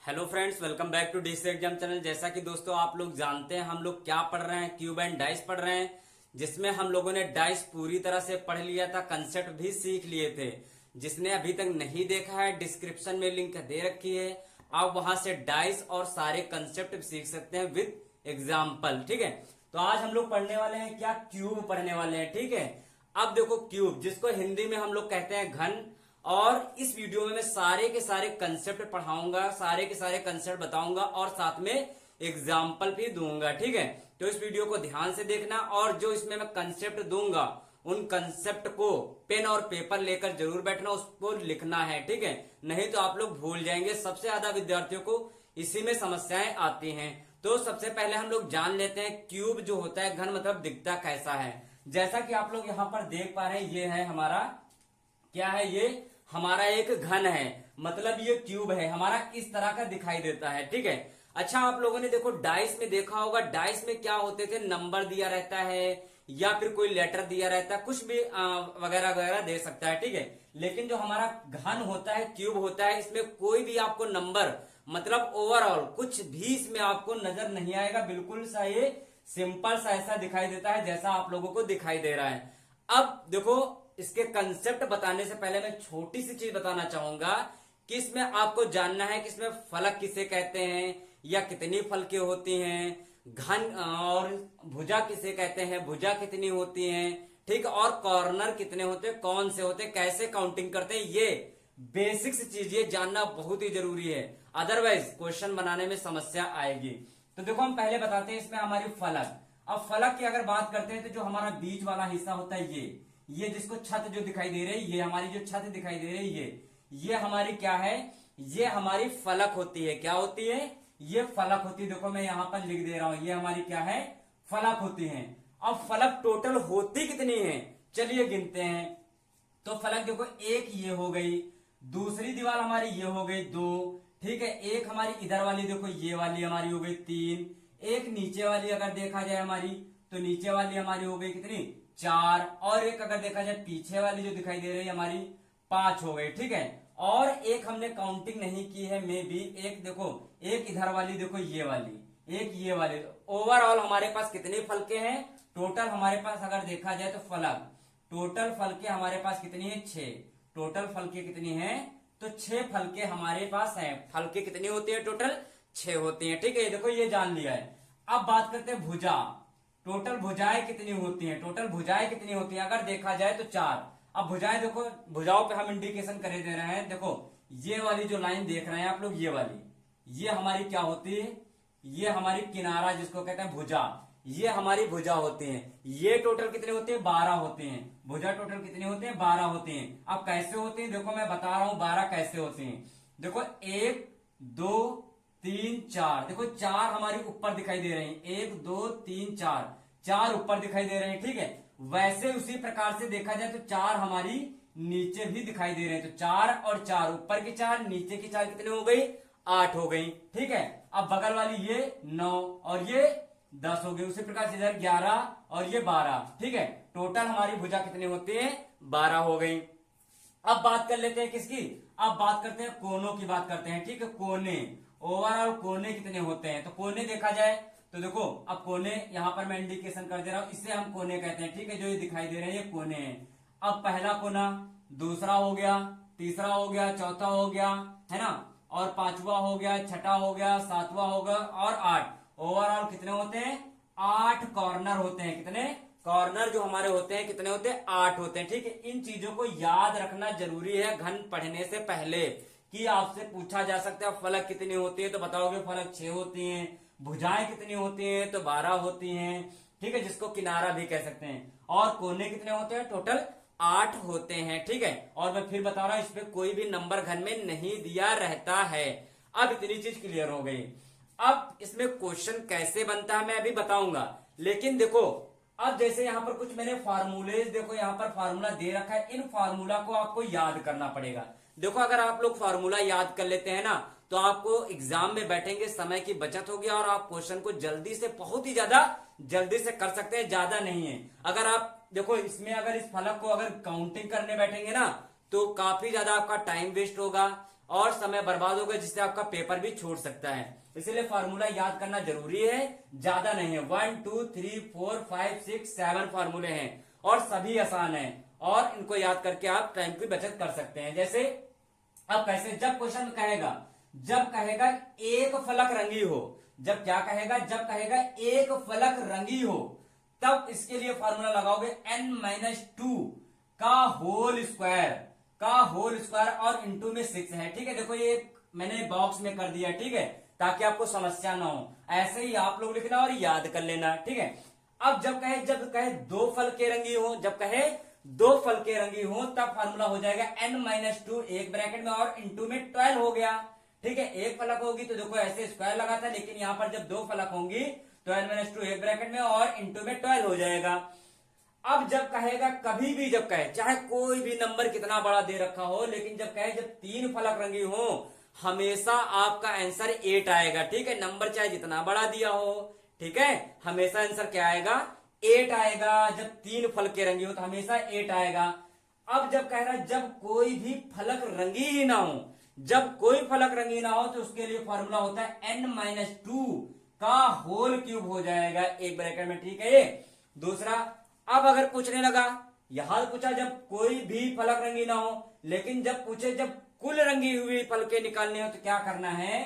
Hello friends, welcome back to DC exam channel. जैसा कि दोस्तों आप लोग जानते हैं हम लोग क्या पढ़ रहे हैं, क्यूब एंड डाइस पढ़ रहे हैं, जिसमें हम लोगों ने डाइस पूरी तरह से पढ़ लिया था, कंसेप्ट भी सीख लिए थे। जिसने अभी तक नहीं देखा है डिस्क्रिप्शन में लिंक दे रखी है, आप वहां से डाइस और सारे कंसेप्ट सीख सकते हैं विद एग्जाम्पल। ठीक है, तो आज हम लोग पढ़ने वाले हैं क्या, क्यूब पढ़ने वाले हैं। ठीक है, अब देखो क्यूब जिसको हिंदी में हम लोग कहते हैं घन, और इस वीडियो में मैं सारे के सारे कंसेप्ट पढ़ाऊंगा, सारे के सारे कंसेप्ट बताऊंगा और साथ में एग्जाम्पल भी दूंगा। ठीक है, तो इस वीडियो को ध्यान से देखना, और जो इसमें मैं कंसेप्ट दूंगा उन कंसेप्ट को पेन और पेपर लेकर जरूर बैठना, उसको लिखना है। ठीक है, नहीं तो आप लोग भूल जाएंगे। सबसे ज्यादा विद्यार्थियों को इसी में समस्याएं आती हैं। तो सबसे पहले हम लोग जान लेते हैं क्यूब जो होता है, घन मतलब दिखता कैसा है। जैसा कि आप लोग यहां पर देख पा रहे हैं, ये है हमारा, क्या है, ये हमारा एक घन है, मतलब ये क्यूब है हमारा, इस तरह का दिखाई देता है। ठीक है, अच्छा आप लोगों ने देखो डाइस में देखा होगा, डाइस में क्या होते थे, नंबर दिया रहता है या फिर कोई लेटर दिया रहता है, कुछ भी वगैरह वगैरह दे सकता है। ठीक है, लेकिन जो हमारा घन होता है, क्यूब होता है, इसमें कोई भी आपको नंबर मतलब ओवरऑल कुछ भी इसमें आपको नजर नहीं आएगा। बिल्कुल सा ये सिंपल सा ऐसा दिखाई देता है जैसा आप लोगों को दिखाई दे रहा है। अब देखो, इसके कंसेप्ट बताने से पहले मैं छोटी सी चीज बताना चाहूंगा कि इसमें आपको जानना है कि इसमें फलक किसे कहते हैं या कितनी फलकें होती हैं, घन और भुजा किसे कहते हैं, भुजा कितनी होती हैं, ठीक, और कॉर्नर कितने होते हैं, कौन से होते हैं, कैसे काउंटिंग करते हैं, ये बेसिक्स चीज ये जानना बहुत ही जरूरी है, अदरवाइज क्वेश्चन बनाने में समस्या आएगी। तो देखो हम पहले बताते हैं इसमें हमारी फलक। अब फलक की अगर बात करते हैं तो जो हमारा बीच वाला हिस्सा होता है, ये जिसको छत जो दिखाई दे रही है, ये हमारी जो छत दिखाई दे रही है, ये हमारी क्या है, ये हमारी फलक होती है। क्या होती है, ये फलक होती है। देखो मैं यहां पर लिख दे रहा हूं, ये हमारी क्या है, फलक होती है। अब फलक टोटल होती कितनी है, चलिए गिनते हैं। तो फलक देखो, एक ये हो गई, दूसरी दीवार हमारी ये हो गई 2, ठीक है, एक हमारी इधर वाली देखो ये वाली हमारी हो गई 3, एक नीचे वाली अगर देखा जाए हमारी, तो नीचे वाली हमारी हो गई कितनी, 4, और एक अगर देखा जाए पीछे वाली जो दिखाई दे रही है हमारी 5 हो गई। ठीक है, और एक हमने काउंटिंग नहीं की है, मे भी एक देखो, एक इधर वाली देखो ये वाली, एक ये वाली। ओवरऑल हमारे पास कितने फलके हैं, टोटल हमारे पास अगर देखा जाए तो फलक, टोटल फलके हमारे पास कितनी है, 6। टोटल फलके कितनी है, तो 6 फलके हमारे पास हैं। फलके कितनी होती है, टोटल 6 होती हैं। ठीक है, देखो ये जान लिया है। अब बात करते हैं भुजा, टोटल भुजाएं कितनी होती हैं, टोटल भुजाएं कितनी होती हैं, अगर देखा जाए तो 4। अब भुजाएं देखो, भुजाओं पे हम इंडिकेशन करे दे रहे हैं। देखो ये वाली जो लाइन देख रहे हैं आप लोग, ये वाली, ये हमारी क्या होती है, ये हमारी किनारा जिसको कहते हैं भुजा, ये हमारी भुजा होती है। ये टोटल कितने होते हैं, 12 होते हैं। भुजा टोटल कितने होते हैं, 12 होते हैं। अब कैसे होते हैं, देखो मैं बता रहा हूं 12 कैसे होते हैं। देखो 1 2 3 4, देखो 4 हमारी ऊपर दिखाई दे रही है, 1 2 3 4, 4 ऊपर दिखाई दे रहे हैं। ठीक है, वैसे उसी प्रकार से देखा जाए तो 4 हमारी नीचे भी दिखाई दे रहे हैं। तो 4 और 4, ऊपर की 4 नीचे की 4 कितने हो गई, 8 हो गई। ठीक है, अब बगल वाली ये 9 और ये 10 हो गई। उसी प्रकार से इधर 11 और ये 12। ठीक है, टोटल हमारी भुजा कितनी होती है, 12 हो गई। अब बात कर लेते हैं किसकी, अब बात करते हैं कोनों की बात करते हैं। ठीक है, कोने, ओवरऑल कोने कितने होते हैं, तो कोने देखा जाए तो देखो, अब कोने यहां पर मैं इंडिकेशन कर दे रहा हूं, इससे हम कोने कहते हैं। ठीक है, जो ये दिखाई दे रहे हैं ये कोने हैं। अब पहला कोना, दूसरा हो गया, तीसरा हो गया, चौथा हो गया, है ना, और 5वां हो गया, छठा हो गया, 7वां हो गया और 8। ओवरऑल कितने होते हैं, 8 कॉर्नर होते हैं। कितने कॉर्नर जो हमारे होते हैं, कितने होते हैं, 8 होते हैं। ठीक है, इन चीजों को याद रखना जरूरी है घन पढ़ने से पहले, कि आपसे पूछा जा सकता है फलक कितनी होती है, तो बताओगे फलक 6 होती हैं। भुजाएं कितनी होती हैं, तो 12 होती हैं। ठीक है, जिसको किनारा भी कह सकते हैं। और कोने कितने होते हैं, टोटल 8 होते हैं। ठीक है, और मैं फिर बता रहा हूं इसमें कोई भी नंबर घन में नहीं दिया रहता है। अब इतनी चीज क्लियर हो गई। अब इसमें क्वेश्चन कैसे बनता है मैं अभी बताऊंगा, लेकिन देखो अब जैसे यहां पर कुछ मैंने फार्मूलेज, देखो यहां पर फार्मूला दे रखा है, इन फार्मूला को आपको याद करना पड़ेगा। देखो अगर आप लोग फार्मूला याद कर लेते हैं ना, तो आपको एग्जाम में बैठेंगे समय की बचत होगी और आप क्वेश्चन को जल्दी से, बहुत ही ज्यादा जल्दी से कर सकते हैं, ज्यादा नहीं है। अगर आप देखो इसमें अगर इस फलक को अगर काउंटिंग करने बैठेंगे ना, तो काफी ज्यादा आपका टाइम वेस्ट होगा, और समय बर्बाद होगा, जिससे आपका पेपर भी छूट सकता है। इसलिए फार्मूला याद करना जरूरी है, ज्यादा नहीं है। 1 2 3 4 5 6 7 फार्मूले हैं और सभी आसान है, और इनको याद करके आप टाइम की बचत कर सकते हैं। जैसे अब कैसे, जब क्वेश्चन कहेगा, जब कहेगा एक फलक रंगी हो, जब क्या कहेगा, जब कहेगा एक फलक रंगी हो, तब इसके लिए फॉर्मूला लगाओगे n-2 का होल स्क्वायर, का होल स्क्वायर, और इंटू में 6 है। ठीक है, देखो ये मैंने बॉक्स में कर दिया, ठीक है, ताकि आपको समस्या ना हो। ऐसे ही आप लोग लिखना और याद कर लेना, ठीक है। अब जब कहे दो फल के रंगी हो, जब कहे दो फल के रंगी हो, तब फार्मूला हो जाएगा n-2 एक ब्रैकेट में और इंटू में 12 हो गया। ठीक है, एक फलक होगी तो देखो ऐसे स्क्वायर लगा था, लेकिन यहां पर जब दो फलक होंगी तो n-2 एक ब्रैकेट में और इंटू में 12 हो जाएगा। अब जब कहेगा कभी भी, जब कहे चाहे कोई भी नंबर कितना बड़ा दे रखा हो, लेकिन जब कहे जब तीन फलक रंगी हो, हमेशा आपका आंसर 8 आएगा। ठीक है, नंबर चाहे जितना बड़ा दिया हो, ठीक है, हमेशा आंसर क्या आएगा, 8 आएगा। जब तीन फल के रंगी हो तो हमेशा 8 आएगा। अब जब कह रहा है जब कोई भी फलक रंगी ही ना हो, जब कोई फलक रंगी ना हो, तो उसके लिए फॉर्मूला होता है n-2 का होल क्यूब हो जाएगा एक ब्रैकेट में। ठीक है, ये दूसरा। अब अगर पूछने लगा, यहां पूछा जब कोई भी फलक रंगी ना हो, लेकिन जब पूछे जब कुल रंगी हुई फल के निकालने हो, तो क्या करना है,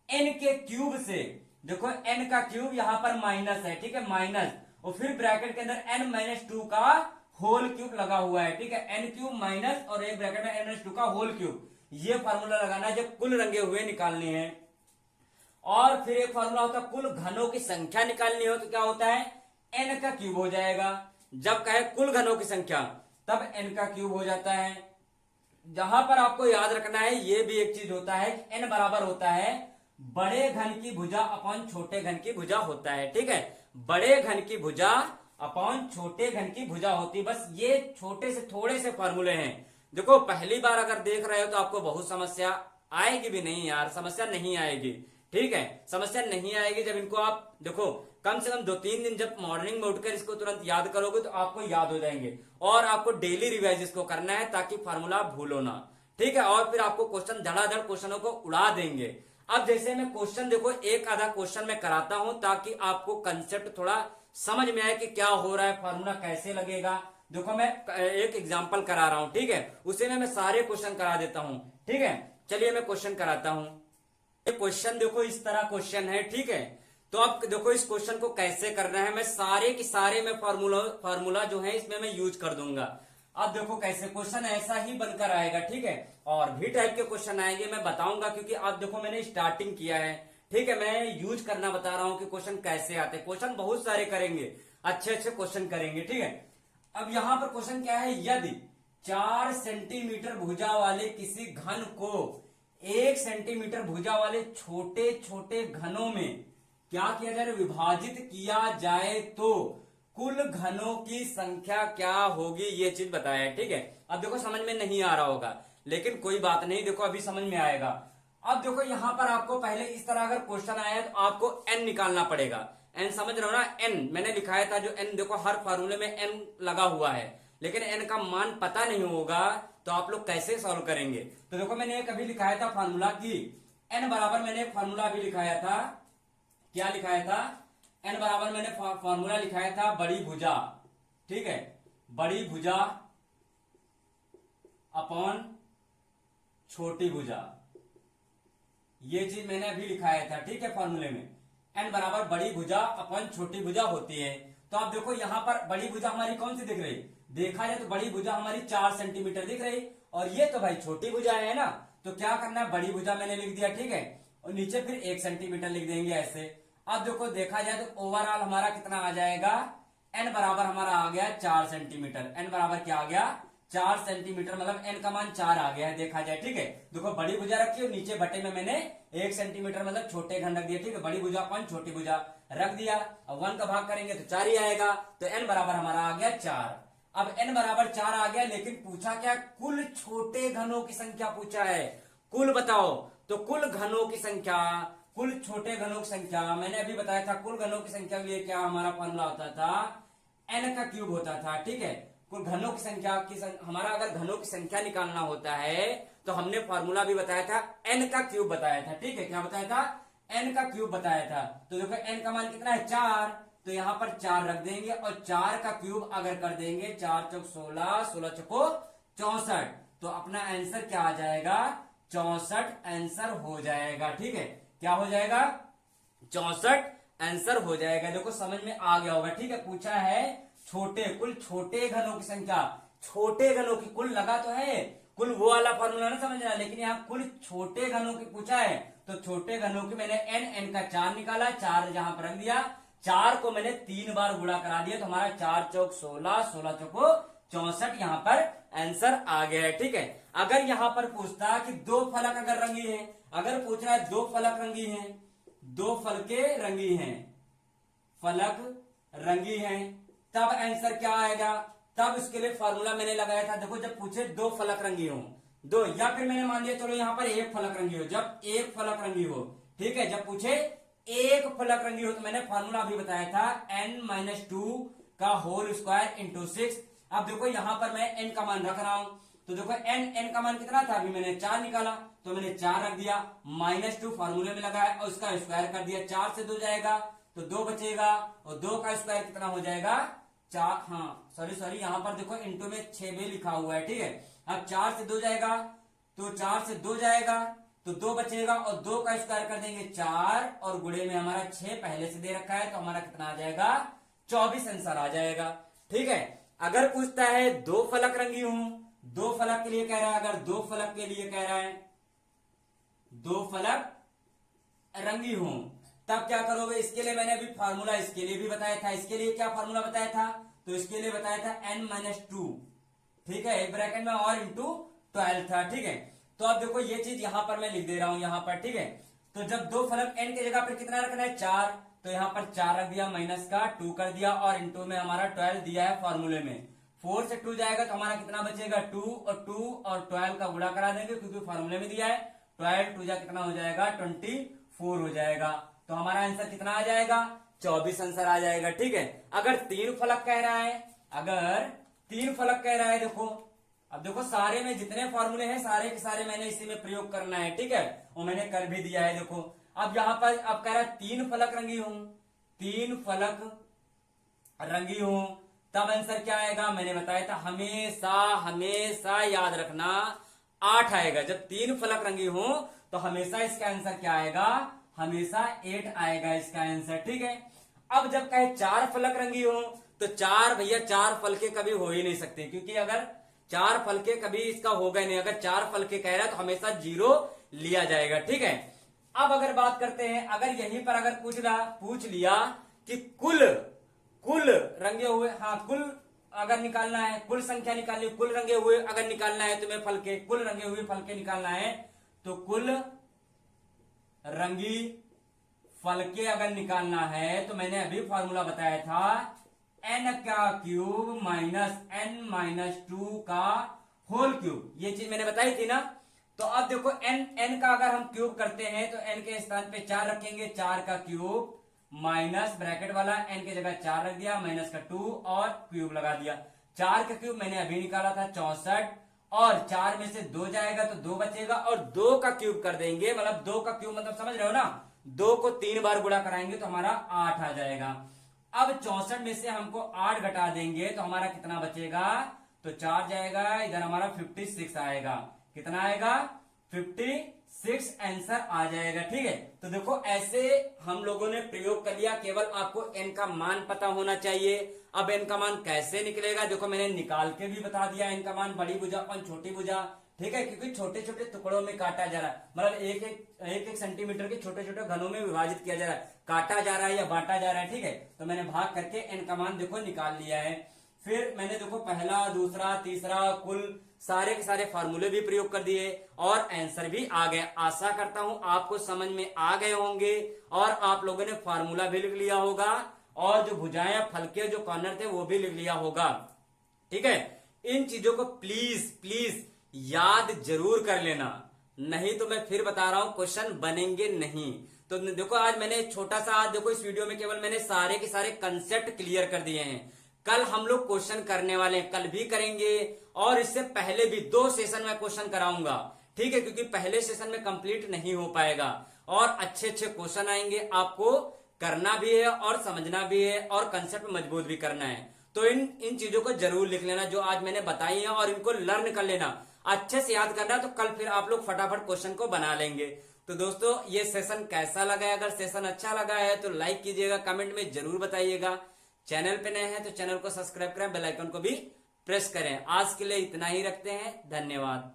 n के क्यूब से, देखो n का क्यूब यहां पर माइनस है, ठीक है, माइनस, और फिर ब्रैकेट के अंदर n-2 का होल क्यूब लगा हुआ है। ठीक है, n क्यूब माइनस और एक ब्रैकेट में n-2 का होल क्यूब, ये फार्मूला लगाना है जब कुल रंगे हुए निकालने हैं। और फिर एक फार्मूला होता है कुल घनों की संख्या निकालनी हो, तो क्या होता है, n का क्यूब हो जाएगा। जब कहे कुल घनों की संख्या, तब n का क्यूब हो जाता है। जहां पर आपको याद रखना है, ये भी एक चीज होता है कि n बराबर होता है बड़े घन की भुजा अपॉन छोटे घन की भुजा होता है। ठीक है, बड़े घन की भुजा अपॉन छोटे घन की भुजा होती है। बस ये छोटे से थोड़े से फॉर्मूले हैं। देखो पहली बार अगर देख रहे हो तो आपको बहुत समस्या आएगी भी नहीं यार, समस्या नहीं आएगी। ठीक है, समस्या नहीं आएगी जब इनको आप देखो कम से कम 2-3 दिन जब मॉर्निंग में उठकर इसको तुरंत याद करोगे तो आपको याद हो जाएंगे। और आपको डेली रिवाइज इसको करना है ताकि फार्मूला भूलो ना। ठीक है, और फिर आपको क्वेश्चन धड़ाधड़ क्वेश्चनों को उड़ा देंगे। अब जैसे मैं क्वेश्चन देखो एक आधा क्वेश्चन में कराता हूं ताकि आपको कंसेप्ट थोड़ा समझ में आए कि क्या हो रहा है, फार्मूला कैसे लगेगा। देखो मैं एक एग्जांपल करा रहा हूं, ठीक है, उसी में मैं सारे क्वेश्चन करा देता हूं। ठीक है, चलिए मैं क्वेश्चन कराता हूं। ये क्वेश्चन देखो इस तरह क्वेश्चन है। ठीक है, तो आप देखो इस क्वेश्चन को कैसे करना है, मैं सारे के सारे में फार्मूला जो है इसमें मैं यूज कर दूंगा। अब देखो कैसे क्वेश्चन ऐसा ही बनकर आएगा। ठीक है, और भी टाइप के क्वेश्चन आएंगे मैं बताऊंगा, क्योंकि अब देखो मैंने स्टार्टिंग किया है। ठीक है, मैं यूज करना बता रहा हूं कि क्वेश्चन कैसे आते हैं। क्वेश्चन बहुत सारे करेंगे, अच्छे अच्छे क्वेश्चन करेंगे। ठीक है, अब यहां पर क्वेश्चन क्या है, यदि 4 सेंटीमीटर भुजा वाले किसी घन को 1 सेंटीमीटर भुजा वाले छोटे छोटे घनों में क्या किया जाए, विभाजित किया जाए, तो कुल घनों की संख्या क्या होगी, ये चीज बताया है। ठीक है, अब देखो समझ में नहीं आ रहा होगा, लेकिन कोई बात नहीं, देखो अभी समझ में आएगा। अब देखो यहां पर आपको पहले इस तरह अगर क्वेश्चन आया तो आपको n निकालना पड़ेगा। n समझ रहे हो ना, n मैंने लिखाया था, जो n देखो हर फार्मूले में n लगा हुआ है, लेकिन n का मान पता नहीं होगा तो आप लोग कैसे सॉल्व करेंगे। तो देखो मैंने एक अभी लिखाया था फार्मूला की n बराबर, मैंने एक फार्मूला अभी लिखाया था, क्या लिखाया था, n बराबर मैंने फार्मूला लिखाया था बड़ी भुजा। ठीक है, बड़ी भुजा अपॉन छोटी भुजा, ये चीज मैंने अभी लिखाया था। ठीक है, फार्मूले में n बराबर बड़ी भुजा अपॉन छोटी भुजा होती है। तो आप देखो यहां पर बड़ी भुजा हमारी कौन सी दिख रही, देखा जाए तो बड़ी भुजा हमारी 4 सेंटीमीटर दिख रही, और ये तो भाई छोटी भुजा है ना, तो क्या करना है, बड़ी भुजा मैंने लिख दिया। ठीक है, और नीचे फिर 1 सेंटीमीटर लिख देंगे ऐसे। अब देखो देखा जाए तो ओवरऑल हमारा कितना आ जाएगा, n बराबर हमारा आ गया 4 सेंटीमीटर। n बराबर क्या आ गया, 4 सेंटीमीटर, मतलब n का मान 4 आ गया है देखा जाए। ठीक है, देखो बड़ी भुजा रखी और नीचे बटे में मैंने 1 सेंटीमीटर मतलब छोटे घन रख दिया। ठीक है, बड़ी भुजा अपॉन छोटी भुजा रख दिया। अब 1 का भाग करेंगे तो 4 ही आएगा, तो n बराबर हमारा आ गया 4। अब n बराबर 4 आ गया, लेकिन पूछा क्या, कुल छोटे घनों की संख्या पूछा है। कुल बताओ, तो कुल घनों की संख्या, कुल छोटे घनों की संख्या, मैंने अभी बताया था कुल घनों की संख्या के लिए क्या हमारा फॉर्मूला होता था, n का क्यूब होता था। ठीक है, कुल घनों की संख्या हमारा अगर घनों की संख्या निकालना होता है तो हमने फॉर्मूला भी बताया था n का क्यूब बताया था। ठीक है, क्या बताया था? n का क्यूब बताया था। तो देखो n का मान कितना है? 4, तो यहां पर 4 रख देंगे और 4 का क्यूब अगर कर देंगे 4 चौक 16, 16 चौको 64, तो अपना आंसर क्या आ जाएगा? 64 आंसर हो जाएगा। ठीक है, क्या हो जाएगा? 64 आंसर हो जाएगा। देखो समझ में आ गया होगा। ठीक है, पूछा है कुल छोटे घनों की संख्या, छोटे घनों की, कुल लगा तो है, कुल वो वाला फॉर्मूला ना समझना, लेकिन यहाँ कुल छोटे घनों की पूछा है, तो छोटे घनों की मैंने n का 4 निकाला, 4 जहां पर रख दिया, 4 को मैंने 3 बार गुणा करा दिया, तो हमारा 4 चौक 16, 16 चौको 64 यहाँ पर आंसर आ गया है। ठीक है, अगर यहाँ पर पूछता कि दो फलक अगर रंगी है, अगर पूछ रहा है दो फलक रंगी हैं, दो फलके रंगी हैं, फलक रंगी हैं, तब आंसर क्या आएगा? तब इसके लिए फॉर्मूला मैंने लगाया था। देखो जब पूछे दो फलक रंगी हो, दो, या फिर मैंने मान लिया चलो यहां पर एक फलक रंगी हो, जब एक फलक रंगी हो, ठीक है, जब पूछे एक फलक रंगी हो, तो मैंने फॉर्मूला अभी बताया था n-2 का होल स्क्वायर इंटू 6। अब देखो यहां पर मैं n का मान रख रहा हूं, तो देखो n का मान कितना था? अभी मैंने 4 निकाला, तो मैंने 4 रख दिया, -2 फॉर्मूले में लगाया और उसका स्क्वायर कर दिया, 4 से 2 जाएगा तो 2 बचेगा, और 2 का स्क्वायर कितना हो जाएगा? 4, हाँ सॉरी यहाँ पर देखो इंटू में 6 भी लिखा हुआ है। ठीक है, अब 4 से 2 जाएगा, तो 4 से 2 जाएगा तो 2 बचेगा, और 2 का स्क्वायर कर देंगे 4, और गुणे में हमारा 6 पहले से दे रखा है, तो हमारा कितना आ जाएगा? 24 आंसर आ जाएगा। ठीक है, अगर पूछता है दो फलक रंगी हूं, दो फलक के लिए कह रहा है, अगर दो फलक के लिए कह रहा है, दो फलक रंगी हूं, तब क्या करोगे? इसके लिए मैंने अभी फार्मूला इसके लिए भी बताया था। इसके लिए क्या फार्मूला बताया था? तो इसके लिए बताया था n-2, ठीक है, एक ब्रैकेट में और इंटू 12 था। ठीक है, तो अब देखो ये चीज यहां पर मैं लिख दे रहा हूं यहां पर। ठीक है, तो जब दो फलक n की जगह पर कितना रखना है? 4, तो यहां पर 4 रख दिया, माइनस का 2 कर दिया, और इंटू में हमारा 12 दिया है फॉर्मूले में। 4 से 2 जाएगा तो हमारा कितना बचेगा? 2 और 12 का गुणा करा देंगे, क्योंकि फॉर्मूले में दिया है। 12 2 जा कितना हो जाएगा? 24 हो जाएगा, तो हमारा आंसर कितना आ जाएगा? 24 आंसर आ जाएगा। ठीक है, अगर 3 फलक कह रहा है, अगर 3 फलक कह रहा है, देखो अब देखो सारे में जितने फॉर्मूले हैं सारे के सारे मैंने इसी में प्रयोग करना है। ठीक है, वो मैंने कर भी दिया है। देखो अब यहां पर अब कह रहा है 3 फलक रंगी हूं, 3 फलक रंगी हूं, तब आंसर क्या आएगा? मैंने बताया था हमेशा हमेशा याद रखना 8 आएगा। जब 3 फलक रंगी हूं तो हमेशा इसका आंसर क्या आएगा? हमेशा 8 आएगा इसका आंसर। ठीक है, अब जब कहे 4 फलक रंगी हो, तो 4 भैया 4 फलके कभी हो ही नहीं सकते, क्योंकि अगर 4 फलके कभी इसका होगा नहीं। अगर 4 फलके कह रहा है तो हमेशा 0 लिया जाएगा। ठीक है, अब अगर बात करते हैं, अगर यहीं पर अगर पूछ लिया कि कुल रंगे हुए, हाँ कुल अगर निकालना है, कुल संख्या निकालनी, कुल रंगे हुए अगर निकालना है तुम्हें फलके, कुल रंगे हुए फलके निकालना है, तो कुल रंगी फलके अगर निकालना है तो मैंने अभी फॉर्मूला बताया था n का क्यूब माइनस n-2 का होल क्यूब, ये चीज मैंने बताई थी ना। तो अब देखो n का अगर हम क्यूब करते हैं तो n के स्थान पे 4 रखेंगे, 4 का क्यूब माइनस ब्रैकेट वाला n की जगह 4 रख दिया, माइनस का 2 और क्यूब लगा दिया। 4 का क्यूब मैंने अभी निकाला था 64, और 4 में से 2 जाएगा तो 2 बचेगा, और 2 का क्यूब कर देंगे, मतलब 2 का क्यूब मतलब समझ रहे हो ना, 2 को 3 बार गुणा कराएंगे तो हमारा 8 आ जाएगा। अब 64 में से हमको 8 घटा देंगे तो हमारा कितना बचेगा? तो 4 जाएगा, इधर हमारा 56 आएगा। कितना आएगा? 56 आंसर आ जाएगा। ठीक है, तो देखो ऐसे हम लोगों ने प्रयोग कर लिया, केवल आपको n का मान पता होना चाहिए। अब n का मान कैसे निकलेगा? देखो मैंने निकाल के भी बता दिया n का मान, बड़ी भुजा और छोटी भुजा। ठीक है, क्योंकि छोटे छोटे टुकड़ों में काटा जा रहा है, मतलब एक सेंटीमीटर के छोटे छोटे घनों में विभाजित किया जा रहा है, काटा जा रहा है या बांटा जा रहा है। ठीक है, तो मैंने भाग करके n का मान देखो निकाल लिया है। फिर मैंने देखो पहला, दूसरा, तीसरा, कुल सारे के सारे फार्मूले भी प्रयोग कर दिए और आंसर भी आ गए। आशा करता हूं आपको समझ में आ गए होंगे और आप लोगों ने फार्मूला भी लिख लिया होगा, और जो भुजाएं फलके जो कॉर्नर थे वो भी लिख लिया होगा। ठीक है, इन चीजों को प्लीज याद जरूर कर लेना, नहीं तो मैं फिर बता रहा हूं क्वेश्चन बनेंगे नहीं। तो देखो आज मैंने छोटा सा, देखो इस वीडियो में केवल मैंने सारे के सारे कंसेप्ट क्लियर कर दिए हैं। कल हम लोग क्वेश्चन करने वाले हैं, कल भी करेंगे और इससे पहले भी 2 सेशन में क्वेश्चन कराऊंगा। ठीक है, क्योंकि पहले सेशन में कंप्लीट नहीं हो पाएगा और अच्छे अच्छे क्वेश्चन आएंगे, आपको करना भी है और समझना भी है और कंसेप्ट मजबूत भी करना है। तो इन चीजों को जरूर लिख लेना जो आज मैंने बताई है और इनको लर्न कर लेना, अच्छे से याद करना, तो कल फिर आप लोग फटाफट क्वेश्चन को बना लेंगे। तो दोस्तों ये सेशन कैसा लगा है? अगर सेशन अच्छा लगा है तो लाइक कीजिएगा, कमेंट में जरूर बताइएगा। चैनल पे नए हैं तो चैनल को सब्सक्राइब करें, बेल आइकन को भी प्रेस करें। आज के लिए इतना ही रखते हैं, धन्यवाद।